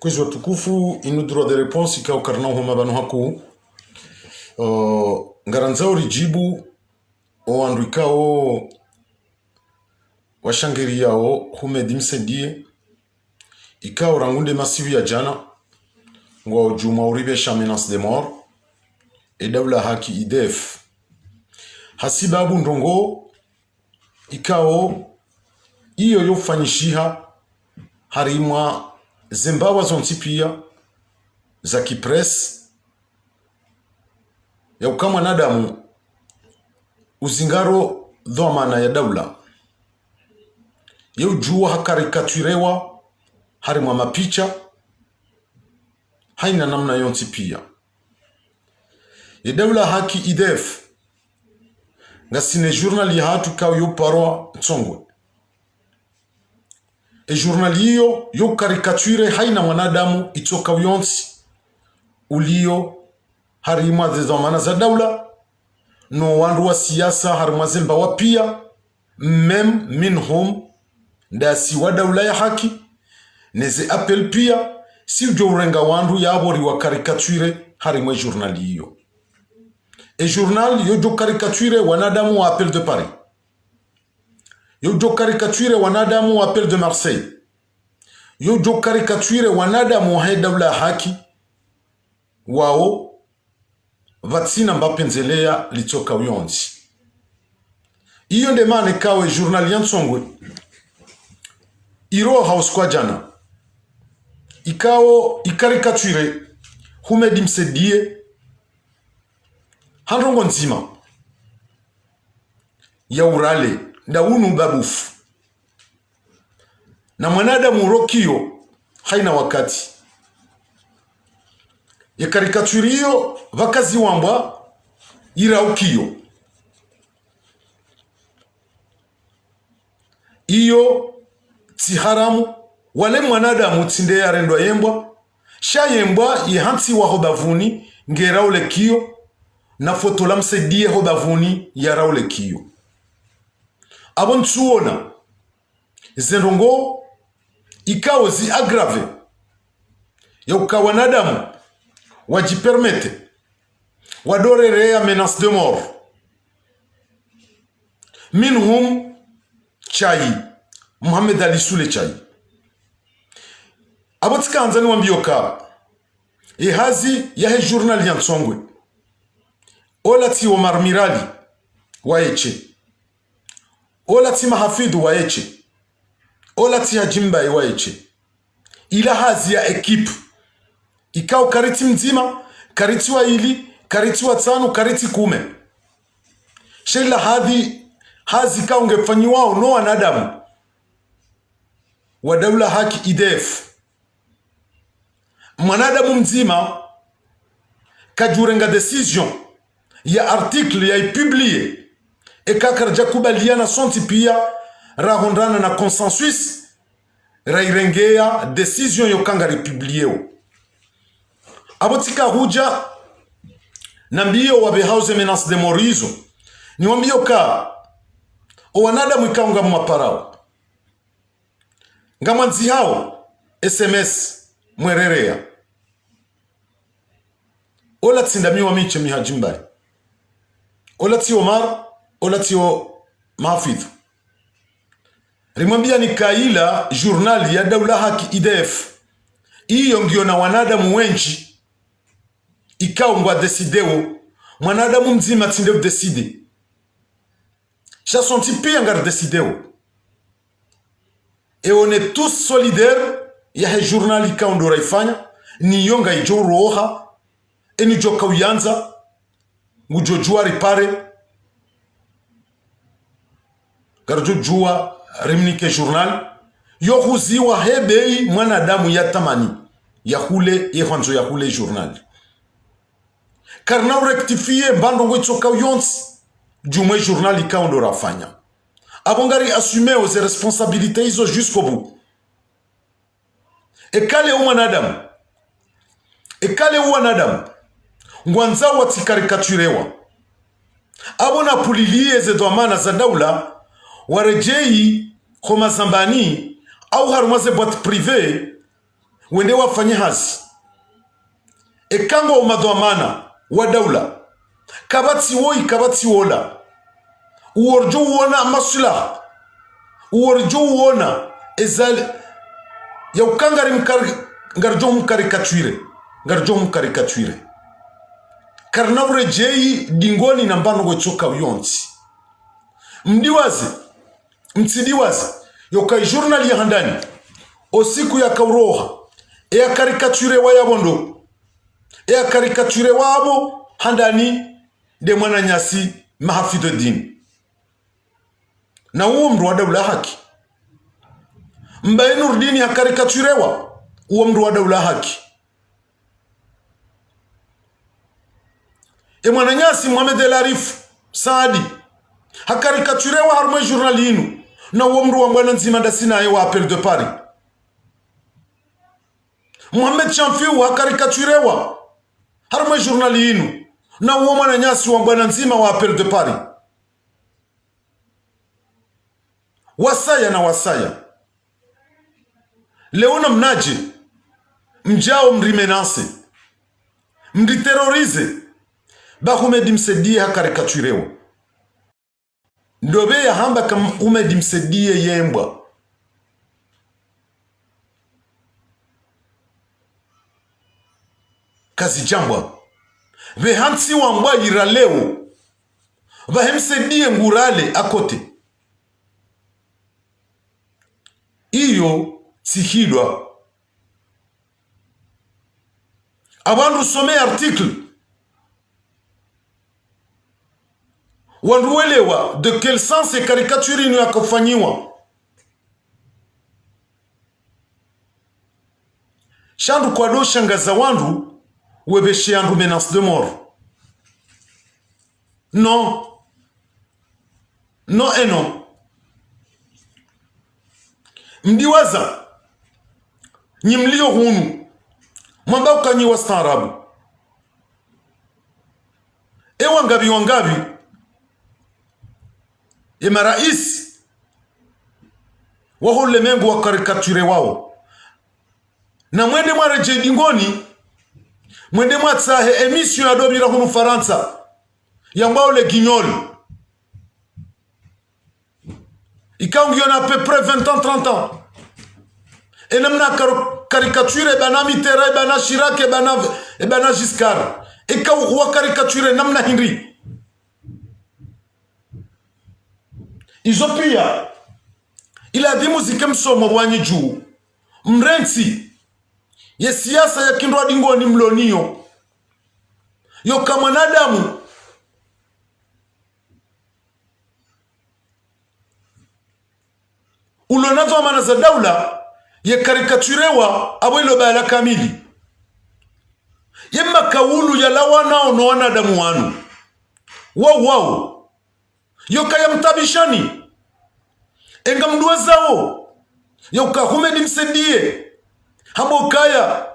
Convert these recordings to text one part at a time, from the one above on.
Kwezi watukufu inu droit de réponse ika ukarna homa banu haku ngaranzao rijibu o andu ikao washangeri yao humedi msendie ikao rangunde masivi ya jana ngwa ujuma uribesha menace de mort edawla haki IDF hasibabu ndongo ikao iyo yofanyishiha harimwa zembawa zontipia za kipres ya ukama nadamu uzingaro dhamana ya daula ya ujua hakarikaturewa harimwa mapicha haina namna yontipia ya daula haki IDF ngasine journal ya hatu kao yo parwa tsongwe e journal hiyo yo karikature haina mwanadamu itoka uyonsi ulio harima dhamana za daula no wandu wa siyasa harima zemba wapia mem minhum ndasi wa daula ya haki neze apel pia si ujo urenga wandu ya abori wa karikature harima journal hiyo e journal yo jo karikature wanadamu wa apel de Paris yo jo karikature wanadamu wa appel de Marseille yo jo karikature wanadamu wa daula haki wao vatsina mbapenzelea litoka uyonzi iyo ndemane kawe journal yansongwe iro house kwa jana ikao ikarikature humedi msedie handrongo nzima ya urale ndaunu babufu na mwanadamu rokio haina wakati ya karikaturio vakazi wamba iraukio iyo tiharamu wale mwanadamu tinde ya rendwa yembwa sha yembwa yehansi wa hodavuni ngeraule kio na foto la msedie hodavuni ya raule kio abon tsuona zendongo ikao zi agrave ya ukawanadamu wajipermete wadorerea menace de mort minhum chai Mohamed Ali Sule chai abotikanza ni wambioka hazi ya he journal ya nsongwe olati Omar Mirali waeche olati Mahafidu waeche olati Hajimba waeche ila hazi ya ekipu ikao kariti mzima kariti wa ili kariti wa tano kariti kume shela hazi kao ungefanyiwao no wanadamu wa daula haki IDF mwanadamu mzima kajurenga decision ya article ya ipublie ekakarja kubaliana sonti pia rahondana na consensus rairengea decision yokanga republieo abotika huja na mbio wa behauze menace de morizo ni wambio ka o wanadamu ikaunga mwaparao ngamanzi hao SMS mwererea ola tsindamiwa miche mihajimbai ola ti Omar ola ti Mahafidhu rimwambia ni kaila journal ya daula haki IDF iyo ngio na wanadamu wenji ikao ngwa desideo mwanadamu mzima tindeu decide chasonti pia ngar desideo et on est tous solidaires ya he journal ikao ndo raifanya ni yonga ijo roha eni joka uyanza ngujojua ripare garjojua rimnike journal yo huziwa hebei mwanadamu ya tamani ya hule yehanzo ya hule journal karna urektifie mbandongo itsoka uyonsi jumwe journal ikao ndo rafanya abongari assume aux responsabilités izo jusqu'au bout ekale uwanadamu ngwanza watikarikaturewa abona pulilie ze dhamana za daula warejei khoma zambani au harumaze boîte privée wende wafanye hazi ekango umadhamana wa daula kabati wola uorjo uona masula uorjo uona ezali ya ukangari ngarjo mkarikatuire karnavure jei dingoni na mbano gochoka uyonti mtidiwaze yokai journal ya handani osiku ya kauroha ya karikature wa yabondo ya karikature wabo handani de mwana nyasi Mahafidhuddin na uo mru wa daula haki Mbaye Nurdin ya karikaturewa uo mru wa daula haki mwana nyasi Mohamed El Arif Saadi hakarikaturewa harumwe journal yinu na uo mru wa mbwana nzima ndasina wa Appel de Paris Mohamed Chamfiu hakarikaturewa harumwe journal yinu na uo mwana nyasi wa mbwana nzima wa Appel de Paris wasaya leona mnaje mjao mrimenanse mriterorize Bahumedi Msedie hakarikaturewa ndobe ya hamba kama Umedi Msedie yembwa kazi jambwa vehansi wambwa yiraleo vahemsedie ngurale akote iyo sihidwa abandu some article wanduelewa de quel sens e caricature inu yakofanyiwa shandu kwa do shangaza wandu webeshe yandu menace de mort non et non mdiwaza nyimlio hunu mwamba ukanyi wa staarabu wangabi marais wahole mengu wa karikature wao na mwende mwareje dingoni mwende mwatsahe emission adobira hunu Faransa yambao le guignol ikaungiona à peu près 20 ans 30 ans et namna caricature bana Mitterrand bana Chirac bana Giscard ikaw wa caricature namna Henry izopia ila dhimu zikemsomo bwanyi juu mrensi ye siasa ya kindwa dingoni mlonio yo kama nadamu ulonazo mana za daula ye karikaturewa abwelo bala kamili ye makawulu ya lawana ono wanadamu wanu wow yo kaya mtabishani enga mduwa zao yo Humedi Msedie hamo kaya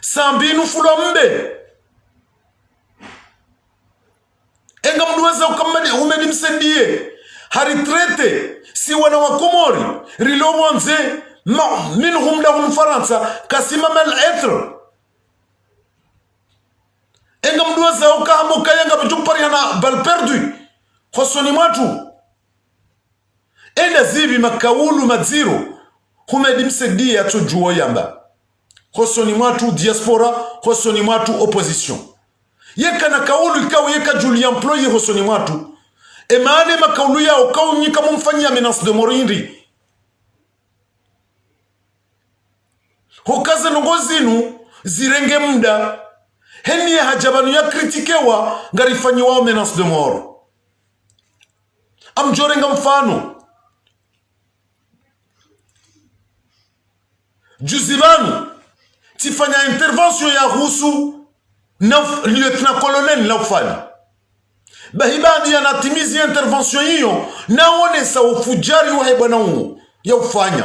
sambinu fulombe enga mduwa zao kama Humedi Msedie haritrete si wana wa Komori rilomwanze minhum lahum Faransa kasimama al-etre enga mduwa zao kahamo kaya nga bujupari hana bal perdu khosoni mwatu enda zibi makawulu madziro Humedi Msedie atojuo yamba khosoni mwatu diaspora khosoni mwatu opposition yeka na kaulu ikaw yeka Julien employé khosoni mwatu maane makaulu yao kaunyika mumfanyia menace de morindi hokaze nongozinu zirenge muda heni ya hajabanu ya kritikewa ngarifanyi wao menace de mort amjorenga mfano juzibanu tifanya intervention ya husu lieutenant colonel Laufali bahibadi anatimizi intervention hiyo naonesa ufujari wa bwana huo ya ufanya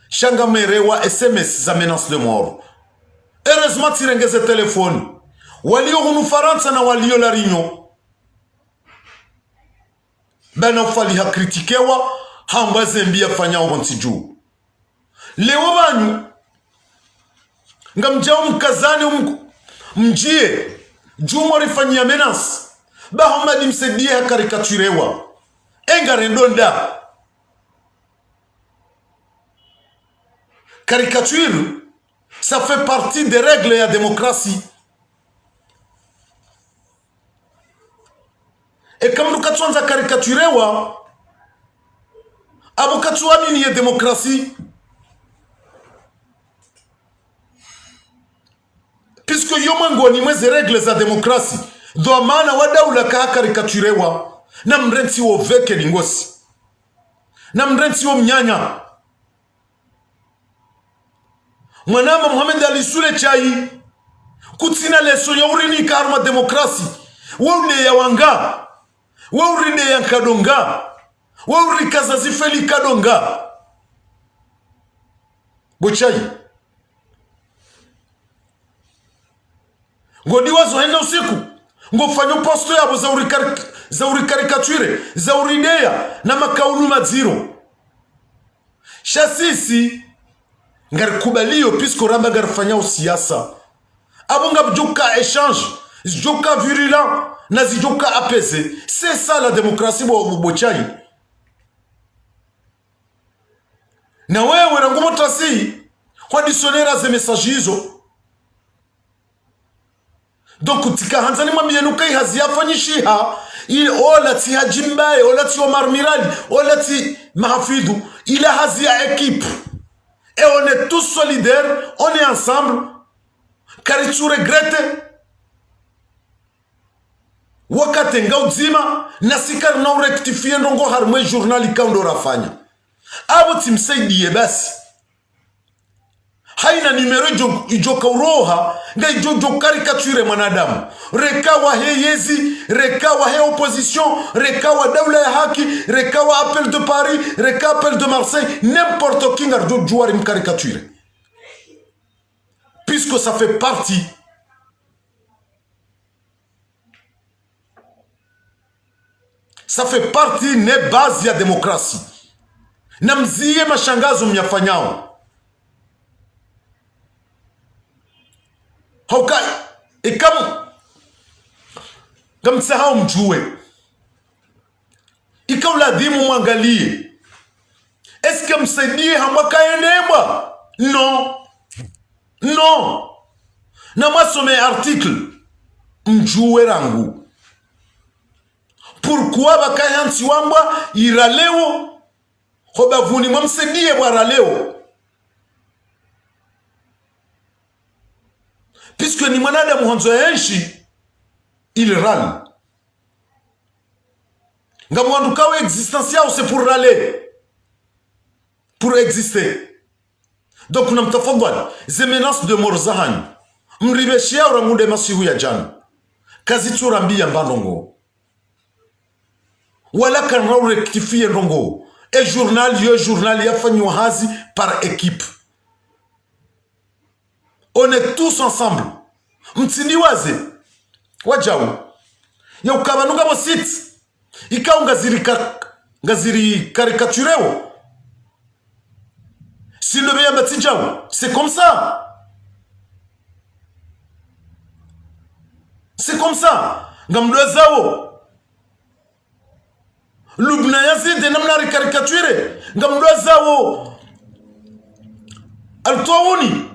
shanga merewa SMS za menace de mort heureusement tirengeze telefoni walio hunu Faransa na walio la Réunion bana ufali hakritikewa hambwaze mbia fanya obonti juu leo banyu ngamjao mkazani mjie jumo rifanyia menace bahomadi msedie karikaturewa engare ndonda caricature ça fait partie des règles de la démocratie. Et comme nous avons caricaturé, abokatsuami ni démocratie. Puisque yomango ni mweze règles za démocratie. Do maana wadaula ka caricaturé na mrenti wo veke lingosi. Na mrenti wo mnyanya. Mwanama Mohamed Ali Sule chai kutina leso ya urini karma demokrasi waule ya wanga wauride ya kadonga wauri kazazi feli kadonga bochai ngodi wazo henda usiku ngofanyo posto yabo za uri karikature za uridea na makaulu maziro shasisi ngar kubalio puisque ramba gar fanya siasa abonga bjoka échange joka virulent nazi joka apaisé. C'est ça la démocratie bochai na wewe na ngumo trasi kwa dictionnaire za message hizo. Donc tika hanzani mwambie nukai hazi afanyishiha il olati hajimbaye olati Omar Mirali olati Mahfidu ila hazi ya équipe. Et on est tous solidaires, on est ensemble. Car tu regrettes. Wakati ngauzima nasikar na rectifier ndongo harmwe journal ikaundo rafanya. Abo timsaidie basi. Haina numero ijoka uroha nga ijojo caricature mwanadamu. Rekawa heyezi, rekawa he opposition, rekawa daula ya haki, rekawa appel de Paris, rekawa appel de Marseille, n'importe qui nga joueur im caricature. Puisque ça fait partie ne base ya demokrasi. Namzie mashangazo myafanyao. Haukai, et comme ça on mjue. Ikaw la dimu mwangalie. Est-ce que msaidie hamwaka enema? Non. Non. Na masome article mjue rangu. Pourquoi bakai hansi wamba iraleo hoba vuni mwamsaidie waraleo? Puisque ni mwanadamu hanzo yenshi il râle. Ngamwandukawe existentiel c'est pour râler. Pour exister. Donc namtafadhali zemenas de morzahani. Mribeshia uramude masihu ya jana. Kazi turambia mbandongo. Wala kan rau rectifier ndongo. Et journal yafanywa hazi par équipe. On est tous ensemble. Mtiniwaze. Wajau. Ya ukabanuga mo sit. Ika ngaziri caricatureo. Si le meilleur matijau. C'est comme ça. C'est comme ça. Ngamdwezao. Lubna yazid namna caricature. Ngamdwezao. Altouni.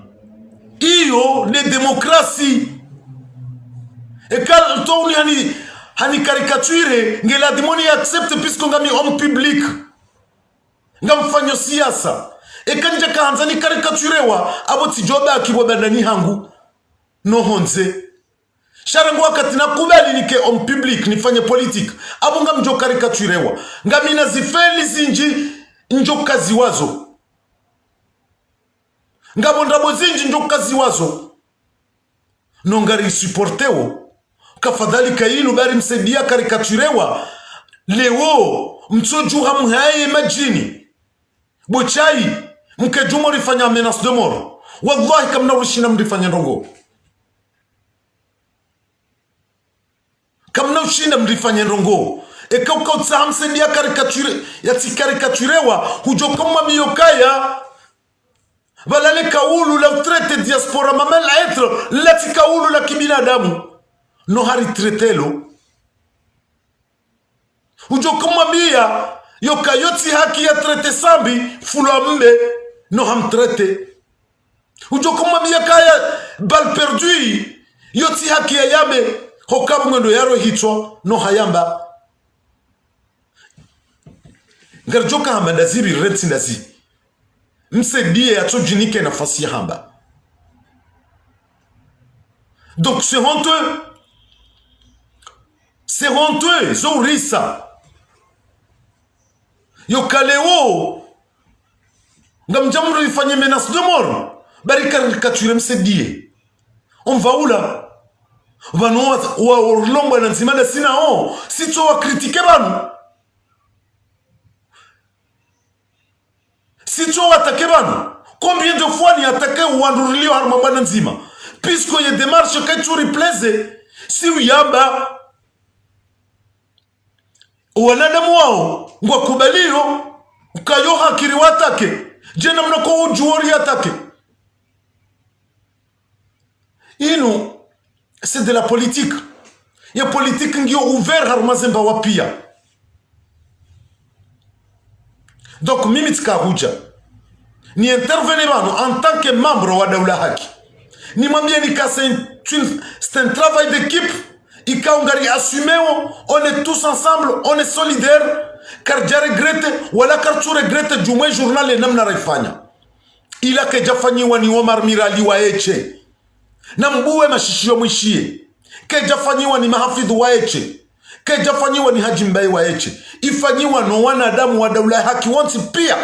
Iyo ne démocratie. Et quand toi hani caricature ngela dimoni accepte puisque ngami homme public ngamfanyo siasa et quand je kanza ni caricaturewa abo tijoba akiboba ndani hangu no honze sharangu wakati nakubali nike homme public nifanye politique abo ngamjo caricaturewa ngami na zifeli zinji njo kazi wazo ngabondabo zinji njo kazi wazo nongari supporteo kafadhali kainu bari msaidia caricaturwa leo mtoju hamhaye majini bochai mkejumo rifanya menace de mort wallahi kamna ushina mrifanya ndongo kamna ushina mrifanya ndongo ekauka utsamsaidia caricature yati caricaturwa hujo kama miyokaya Balale kaulu la traite diaspora mamel être lati kaulu la kibinadamu no hari tretelo ujo kumwambia yoka yoti haki ya trete sambi fulo mbe no ham trete ujo kumwambia kaya bal perdu yoti haki ya yabe hokabu ngendo yaro hitwa no hayamba ngarjoka hamanda zibi reti ndazi msedie ya tojinike nafasi hamba. Donc c'est honteux zorisa yo kaleo ngamjamuru ifanye menace de mort bari caricature msedie on va où là vano wa orlombo na nzima na sina on sito wa critiquer banu si tu attaqué banu, combien de fois ni attaqué ou andurili ou harmabana nzima? Puisque y a des démarches que tu replaises, si ou yamba, ou anadamu wao, ngwa kubalio, ukayo hakiri watake, jena mnako ujuori atake. Inu, c'est de la politique. Y a politique qui est ouvert harmazemba wapia. Donc mimitka huja ni intervenir en tant que membre wa daula haki ni mwambie ni c'est un travail d'équipe ikaungari assumer on est tous ensemble on est solidaires car je regrette wala car tu regrettes jumwe journal le namna raifanya ila ke jafanyiwa ni Omar Mirali wa eche na mbuwe mashishio mwishie ke jafanyiwa ni mahafidhu wa eche ke jafanyiwa ni Haji Mbai wa eche ifanyiwa no wanadamu wa daula haki wonsi pia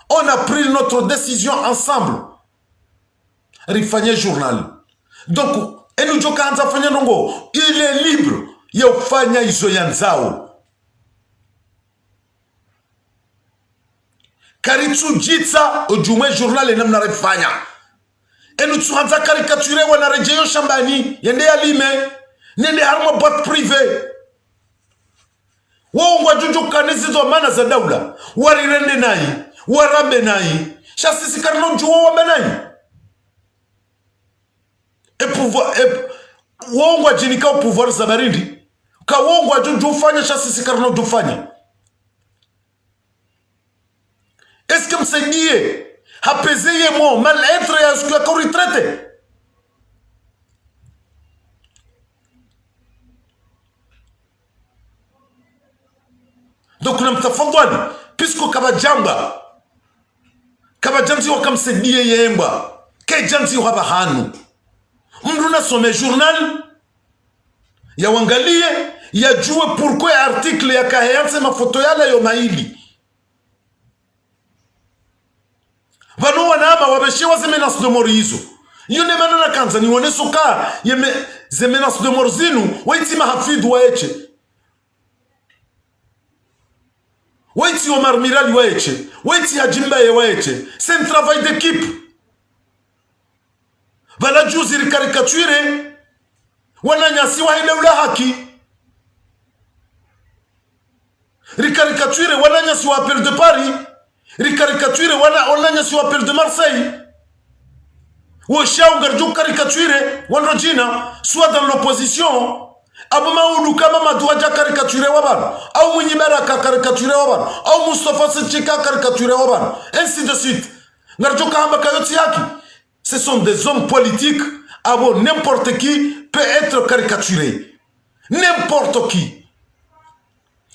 on a pris notre décision ensemble rifanye journal donc enu joka anza fanya nongo il est libre ya ufanya izo yanzao karitu jitsa ujumwe journal namna rifanya enu tuanza caricature wana rejeyo shambani yende ya lime nende harma boîte privée wongwa juju kanisizo mana za daula warirende nayi warambe nayi shasisi karno juwa wambe nayi wongwa jinika pouvoir za barindi ka wongwa juju ufanya shasisi karno dufanya est-ce que msaidie hapezeye mo mal-être ya siku ya retraite donc namtafadhali puisque kabajanzi wakamsaidia yemba kejanzi wabahanu mdu nasome journal ya wangalie ya jue pourquoi article ya kaheanse mafoto yale yo maili vano wanama wabeshewa ze menace de mort hizo yone manana kanza ni wone soka ze menace de mort zinu waiti mahafidhu wa eche waiti Omar Mirali wa eche waiti Haji Mbai wa eche c'est un travail d'équipe vala juzi ricaricature wananyasi wa daula haki ricaricature wananyasi wa appel de Paris ricaricature wananyasi wa appel de Marseille woshaungar ju caricature wanrojina soit dans l'opposition abuma ulu kama maduaja caricature waban au mwenye baraka caricature waban au Mustafa Sechika caricature waban ainsi de suite ngarjo kamba kayoti haki. Ce sont des hommes politiques abo n'importe qui peut être caricaturé n'importe qui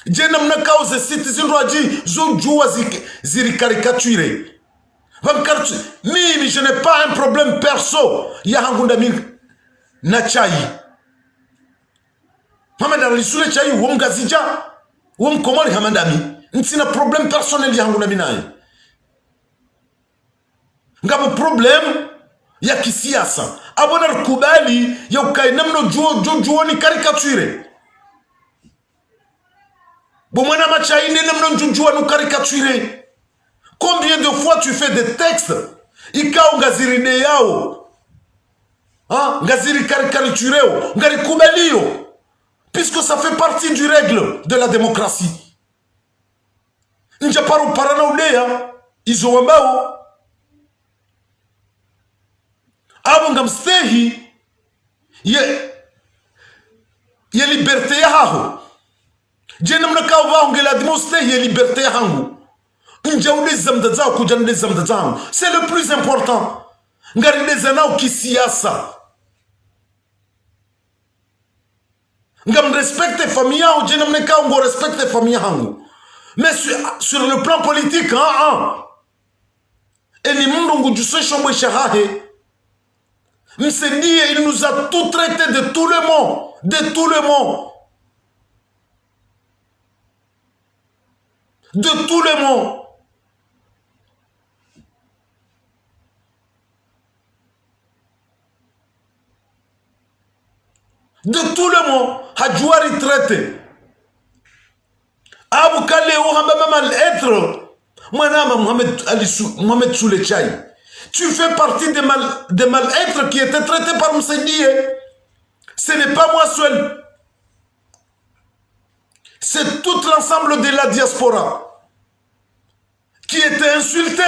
jena mna cause citizen roji zo juwa ziri caricaturé mimi je n'ai pas un problème perso ya hangunda min na chai Hamanda lisule chai womgazija womkomori hamandami ntina problème personnel ya hangunda minaye ngabo problème ya kisiasa abona kubali ya ukainamno juo ni caricature bomwana machaine namno juo no caricature. Combien de fois tu fais des textes ikao ngazirine yao ngaziri caricatureo ngari kubalio puisque ça fait partie du règle de la démocratie nja paru parana udea izo wambao ngam stehi ye liberté ya haho jena mnaka wa ngela dimo stehi ye liberté ya hangu njawde zamda zao kujande zamda zao c'est le plus important ngari dezana kisiasa ngam respecte famille ou jena mnaka ngo respecte famille hangu mais sur le plan politique et ni mungu juswe shomwe shahahe Msendie, il nous a tout traité de tout le monde. De tout le monde. De tout le monde. De tout le monde. Hadjouari traité. Abu Kale ou Hamba être. Manama Mohamed Soulechai. Tu fais partie des mal-être qui étaient traités par Msendie. Ce n'est pas moi seul. C'est tout l'ensemble de la diaspora qui était insulté.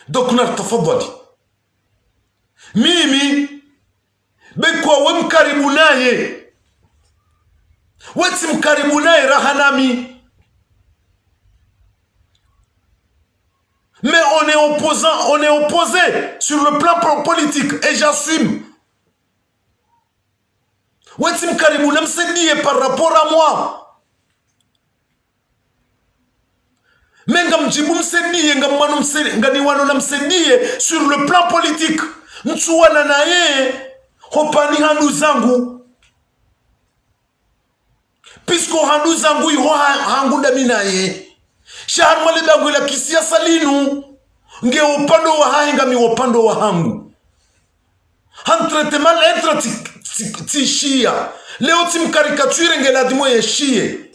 Donc, nous avons Mimi, bekwa wemkaribu naye. Weti mkaribu naye rahanami. Mais on est opposé sur le plan politique et j'assume. Weti mkaribu na Msendie par rapport à moi. Mais ngamjibu Msendie ngani wano na Msendie sur le plan politique. Mtuwana na yeye hopani handu zangu. Puisque handu zangu iho hangu damina ye. Shahar mwale bangu ila kisiasa linu. Nge upando wa hainga mi upando wa hangu. Hantrete mal etra ti shia. Leo tim karikature nge ladimo ye shie.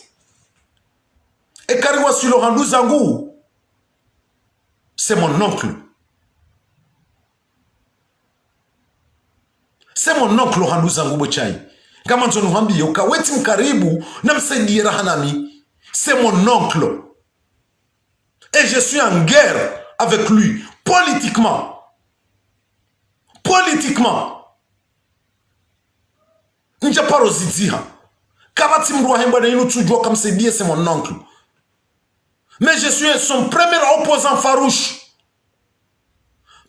E kariwa sulo handu zangu. C'est mon oncle. C'est mon oncle handu zangu bochai. Kama nzono hambi yoka weti mkaribu na Msendie rahanami. C'est mon oncle. Et je suis en guerre avec lui, politiquement. Politiquement. Njaparo zidziha. Kabati mruwa hemba na inu tujua comme Msendie, c'est mon oncle. Mais je suis son premier opposant farouche.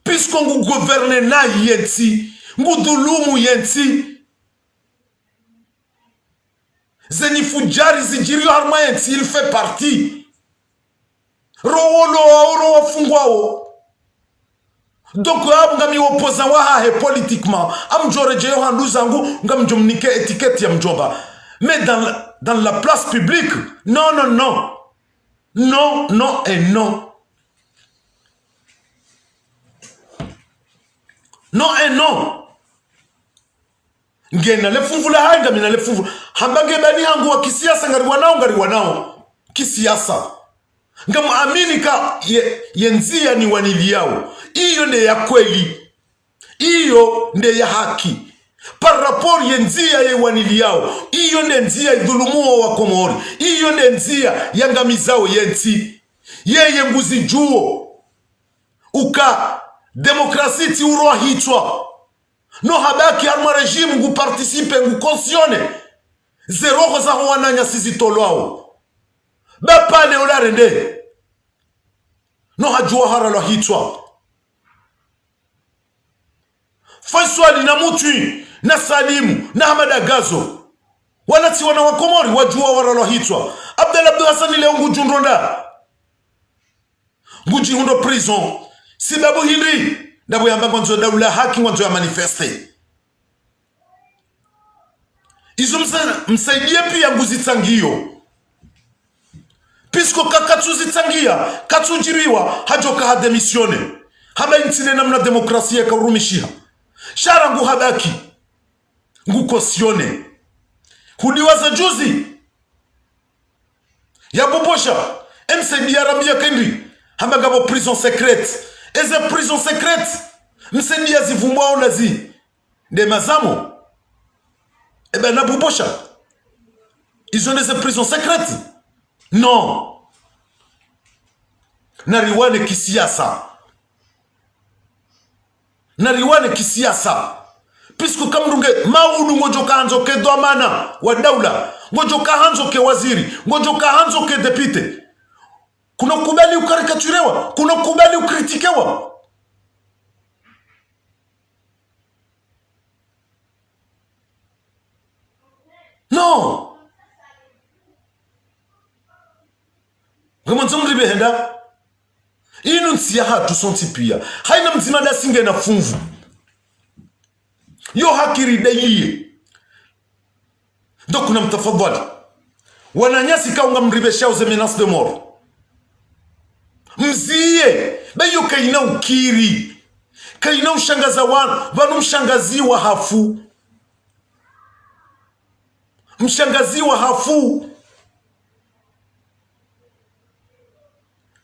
Puisqu'on vous gouverne na yenti, ngudulumu yenti, Zenifujari Zijirio Harma yenti, il fait partie. Rowo fungwao. Donc ngami opposant wa hahe politiquement. Am jore jeyo handu zangu ngam jomnike étiquette ya mjoba. Mais dans la place publique, non, non, non. Non, non et non. Non et non. Ngena le fumvula hanga mina le fumvula. Hambange bani hangu wa kisiasa ngari wanao. Kisiasa. Ngamu aminika yenzia ni wanili yao. Iyo nde ya kweli. Iyo nde ya haki. Par rapport yenzia ye wanili yao. Iyo nde nzia idhulumuo wa Komori. Iyo nde nzia yangamizao yenti. Yeye nguzi juo. Uka demokrasi ti uroa hitwa. No habaki arma regime ngu participe ngu konsione. Zero koza huwananya sisi tolwao. Bapale olarende. No hajua haralo hitwa. Faiswali na Mutwi na Salimu na Hamada Gazo. Wanati wana wakomori wajua waralo hitwa. Abdel Hassan leo ngujunronda. Nguji hundo prison. Sibabu hili. Ndabu ya mbango daula haki wanzo ya manifeste. Izo msaidie pia nguzi tangio. Pisko kakatuzi tangia, katujiriwa, hajoka hademisione. Haba intine namna demokrasia karumishia. Shara ngu habaki. Ngu kosione. Hudiwaza juzi. Ya bobosha. Msendie Arabia Kendi. Hamba gabo prison secrète. Eze prison secrète. Msendie zivumwa onazi. De mazamo. Ebe na bobosha. Ils ont des prisons secrètes? Non. Nariwane kisiasa. Nariwane kisiasa. Puisque kama ndunge maudu ngojoka hanzo ke dwamana wa daula, ngojoka hanzo ke waziri, ngojoka hanzo ke depute. Kuna kubali ukarikaturewa, kuna kubali ukritikewa. Non. Ngamanzo mribe henda. Inu nsiya hatu sonti pia. Haina mzima da singe na funvu. Yo hakiri daiye. Donc na mtafadhali. Wananyasi kaunga mribe shao ze menace de mort. Mziye. Bayo kaina ukiri. Kaina ushangaza wanu mshangazi wa hafu. Mshangazi wa hafu.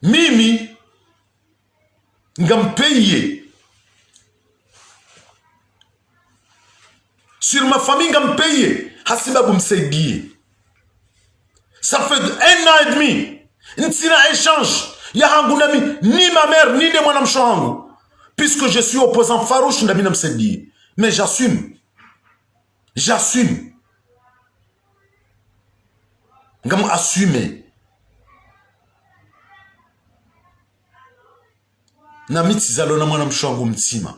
Mimi ngampeye sur ma famille ngampeye hasibabu msaidie. Ça fait 1 an et demi ntina échange ya hangu nami ni ma mère ni de mwana msho hangu, puisque je suis opposant farouche ndami namsaidie. Mais j'assume ngam assume na mitizalo na mwana mshangu mtima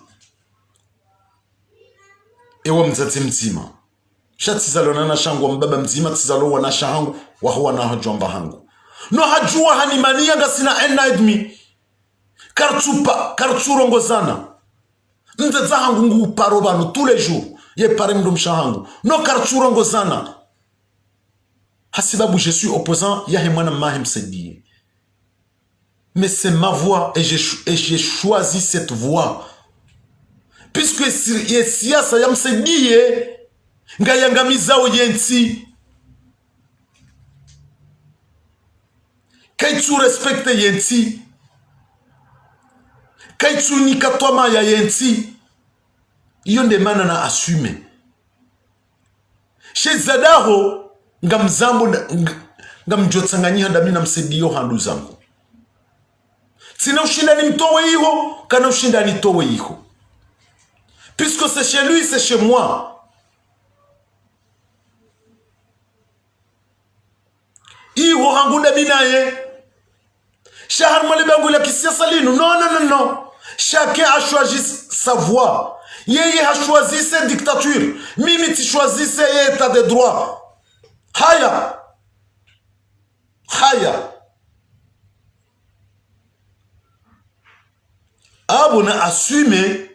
ewa mzati mtima shatizalo na shangu mbaba mtima tizalo wana shangu wa huwa na hajomba hangu no hajua hanimania nga sina enaidmi karturongo zana ndeza hangu ngu parobano tous les jours ye pare mdo mshangu no karturongo zana hasibabu je suis opposant ya hemwana mahem sedie. Mais c'est ma voix et j'ai choisi cette voix. Puisque siasa ya msaidie ngayangamizao yensi. Kaitu respecte yensi. Kaitu nikatwama ya yensi. Iyo ndemana na assume. Chez Zadaro ngamzambo ngamjotsanganyia ndami na msaidio handu zangu. Sina ushindani mtowe hiho, kana ushindani towe hiho. Puisque c'est chez lui, c'est chez moi. Hiho hangunda binaye. Shahar malibangu la kisiasa linu. Non. Chacun a choisi sa voie. Yeye a choisi sa dictature. Mimi ti choisi sa état de droit. Haya. Abo na assume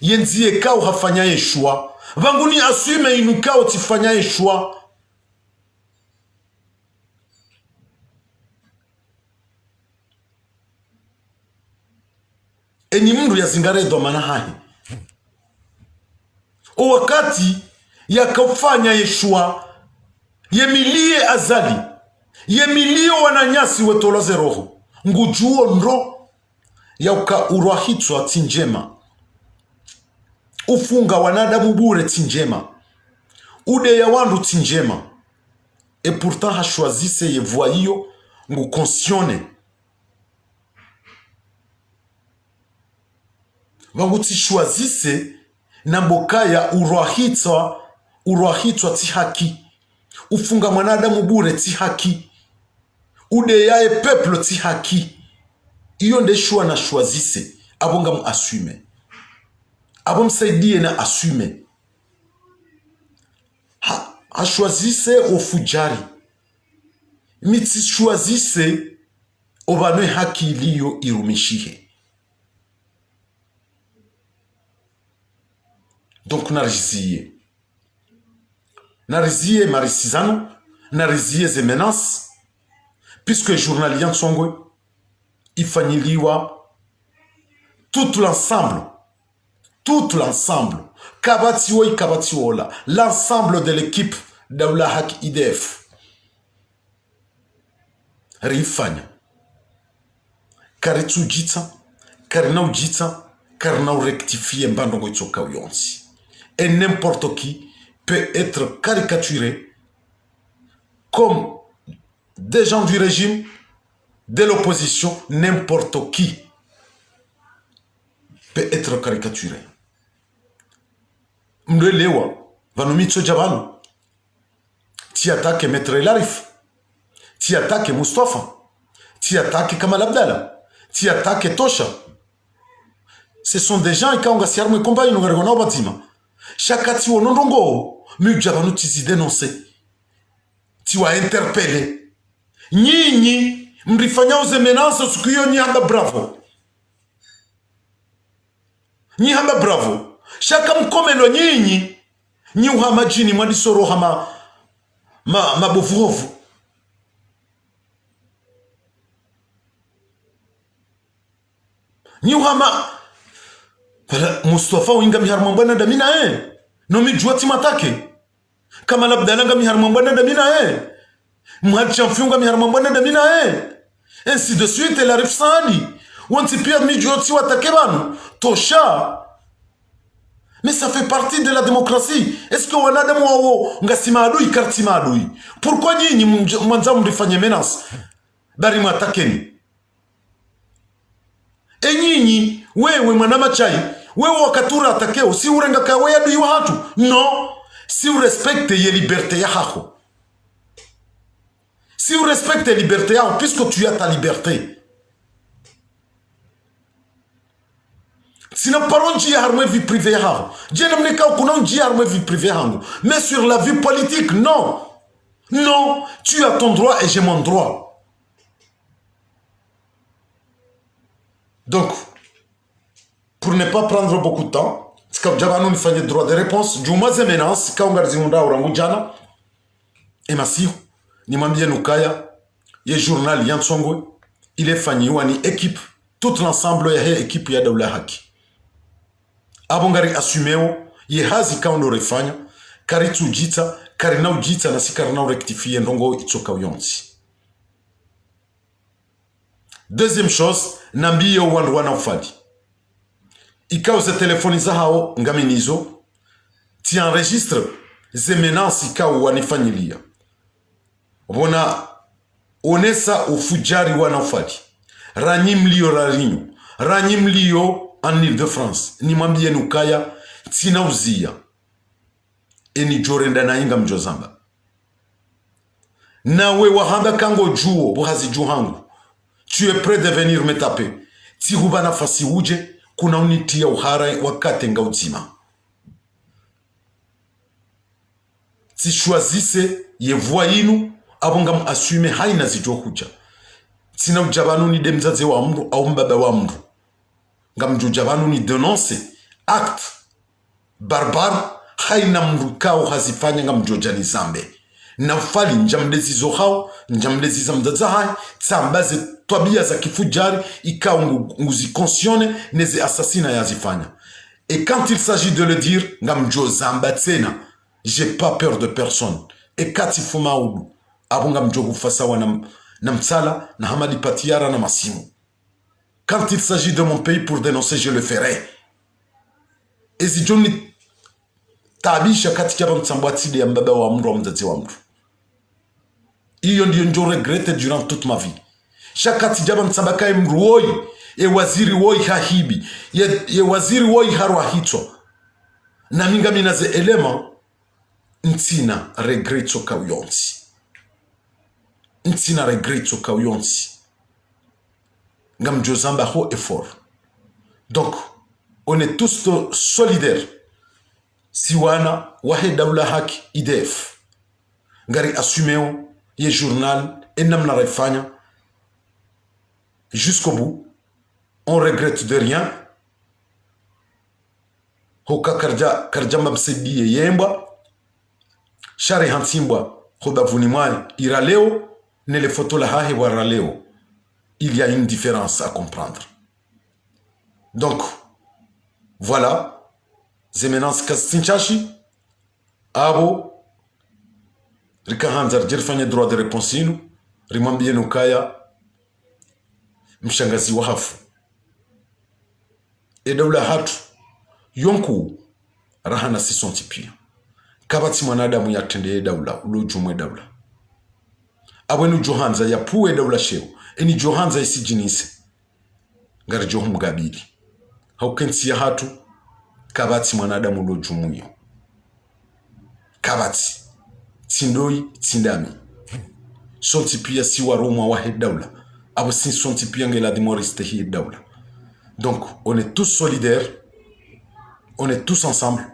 yenzie kao hafanya yeshua. Vanguni assume inukao tifanya yeshua. Eni mndu ya zingare domana hahi. O wakati ya kafanya yeshua. Yemilie azali. Yemilio wananyasi wetoloze roho. Ngujuo nro. Yauka urahitwa tinjema. Ufunga wanadamu bure tinjema. Ude ya wandu tinjema. Et pourtant ha choisisse ye voyo ngu konsione. Wangu ti choisisse na mboka ya urahitwa ti haki. Ufunga wanadamu bure ti haki. Ude ya peuple ti haki. Iyo nde shua na choisisse. Abonga mu assume. Abom saidie na assume. Ha choisisse o fujari. Miti choisisse obanwe haki iliyo irumishihe. Donc nariziye. Nariziye marisizano. Nariziye ze menaces. Puisque journalien tsongwe. Ifanyiliwa tout l'ensemble kabatiwola l'ensemble de l'équipe Daula Hak IDF rifanya karitu jita karina ujita karina rectifier mbandongo itsoka uyonsi et n'importe qui peut être caricaturé comme des gens du régime, de l'opposition, n'importe qui peut être caricaturé. Mdelewa, vanumitso jabanu, ti attaque Maître Larif, ti attaque Mustafa, ti attaque Kamal Abdallah, ti attaque Tosha. Ce sont des gens qui ont siarme combat ils n'ont pas bâtiment. Chaque ti onondongo, mieux jabanu ti dénoncer, ti wa interpeller. Nyinyi mrifanya uzemenansa siku hiyo nyihamba bravo. Nyihamba bravo. Shaka mkomelo nyinyi nyuhama jini mwadisoro hama mabovuovu. Nyuhama Mustafa winga miharmambana damina no mijua timatake. Kama labdalanga miharmambana damina Mouad Chamfiunga miharmambana damina ainsi de suite el arif sani. Wanti pia mijoti watakebanu. Tosha. Mais ça fait partie de la démocratie. Est-ce que wanadamu wao ngasima adui kartima adui? Pourquoi nyinyi mwanza mrifanye menace? Bari mwatakeni. E nyinyi wewe mwanama chai, wewe wakatura atakeo, si urenga kawe adui wa hatu? Non. Si u respecte ye liberté ya hako. Si vous respectez la liberté, puisque tu as ta liberté. Sinon, parlons de vie privée. Mais sur la vie politique, non. Non, tu as ton droit et j'ai mon droit. Donc, pour ne pas prendre beaucoup de temps, c'est comme j'avais nous fait droit de réponse. Du moins, c'est maintenant, c'est quand on a dit on et massif. Ni mambie nukaya ye journal yansongwe ile fanyiwa ni équipe tout l'ensemble ya équipe ya Daula Haki abongari asumeo ye hazi kaundo refanya karitu jita karina ujita na sikarina rectifier ndongo itsoka uyonzi. Deuxième chose nambiye wandu wana ufadi ikauze telefoni za hao ngaminizo ti enregistre zemenansi ikau wanifanyilia Bona onesa ufujari wanaofali. Ranyim liyo rarinyo. Ranyim liyo en Ile-de-France. Ni mambie nukaya tina uzia. Eni jorenda na inga mjozamba. Nawe wahanda kango juo. Buhazi juhangu. Tu es prêt de venir me taper. Tiruba nafasi uje. Kuna unitia uhara wakate nga utima. Si choisisse ye voyinu. Abongam assume haina zijo kuja. Sina ujabanu ni demzaze wa mru au mbaba wa mru. Ngam ujabanu ni denonce acte barbar haina mru kao hazifanya ngam jojani zambe. Nafali njamlezi zohao, njamlezi zamzaza hai, tsambaze tabia za kifujari, ikao nguzi konsione, neze assassina ya zifanya. Et quand il s'agit de le dire, ngam jo zamba tsena, j'ai pas peur de personne. Et kati fuma udu. Abunga mjogu fasawa na mtsala na hamadi patiara na masimu. Quand il s'agit de mon pays pour dénoncer, je le ferai. Et si Johnny tabisha katika mtsambwatide ya mbaba wa mru wa mzazi wa mru. Iyo ndiyo njo regrette durant toute ma vie. Shakati jaba mtsambaka ya mru woi, e waziri woi hahibi, ye waziri woi harwa hitwa. Na minga minaze elema, ntina regret soka uyonsi. Ntina regret soka uyonsi. Ngam jozamba ho effort. Donc, on est tous solidaires. Siwana, wahe Daula Haki, IDF. Ngari assumeo, ye journal, enam na refanya. Jusqu'au bout, on regrette de rien. Hoka karja mabsedi ye yemba. Shari hansimba, hoda vunimai iraleo, ne le photo la hahe waraleo. Il y a une différence à comprendre. Donc, voilà. Zemenans Kastinchashi. Abo. Rikahanzar jirfanya droit de réponse inu. Rimambie nukaya. Mshangazi wahafu. E Daula hatu. Yonku. Rahana sisonti pia. Kabati mwanadamu yatende Daula. Ulo jumwe Daula. abwenu johanza ya puwe daula sheo eni johanza isijinise ngari johum gabili haukensi ya hatu kabati mwanadamu lo jumuyo kabati tindoi tindami sonti pia si warumwa wa daula abo si sonti pia ngela dimoriste hi daula. Donc on est tous solidaires, on est tous ensemble.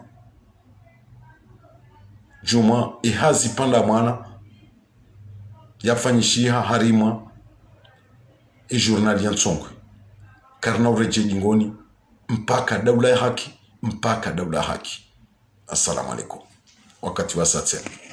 Juma ihazi panda mwana yafanyishiha harima e journal yansongwe karna ureje jingoni mpaka daula ya haki, mpaka daula ya haki. Assalamu alaikum. Wakati wa saa 10.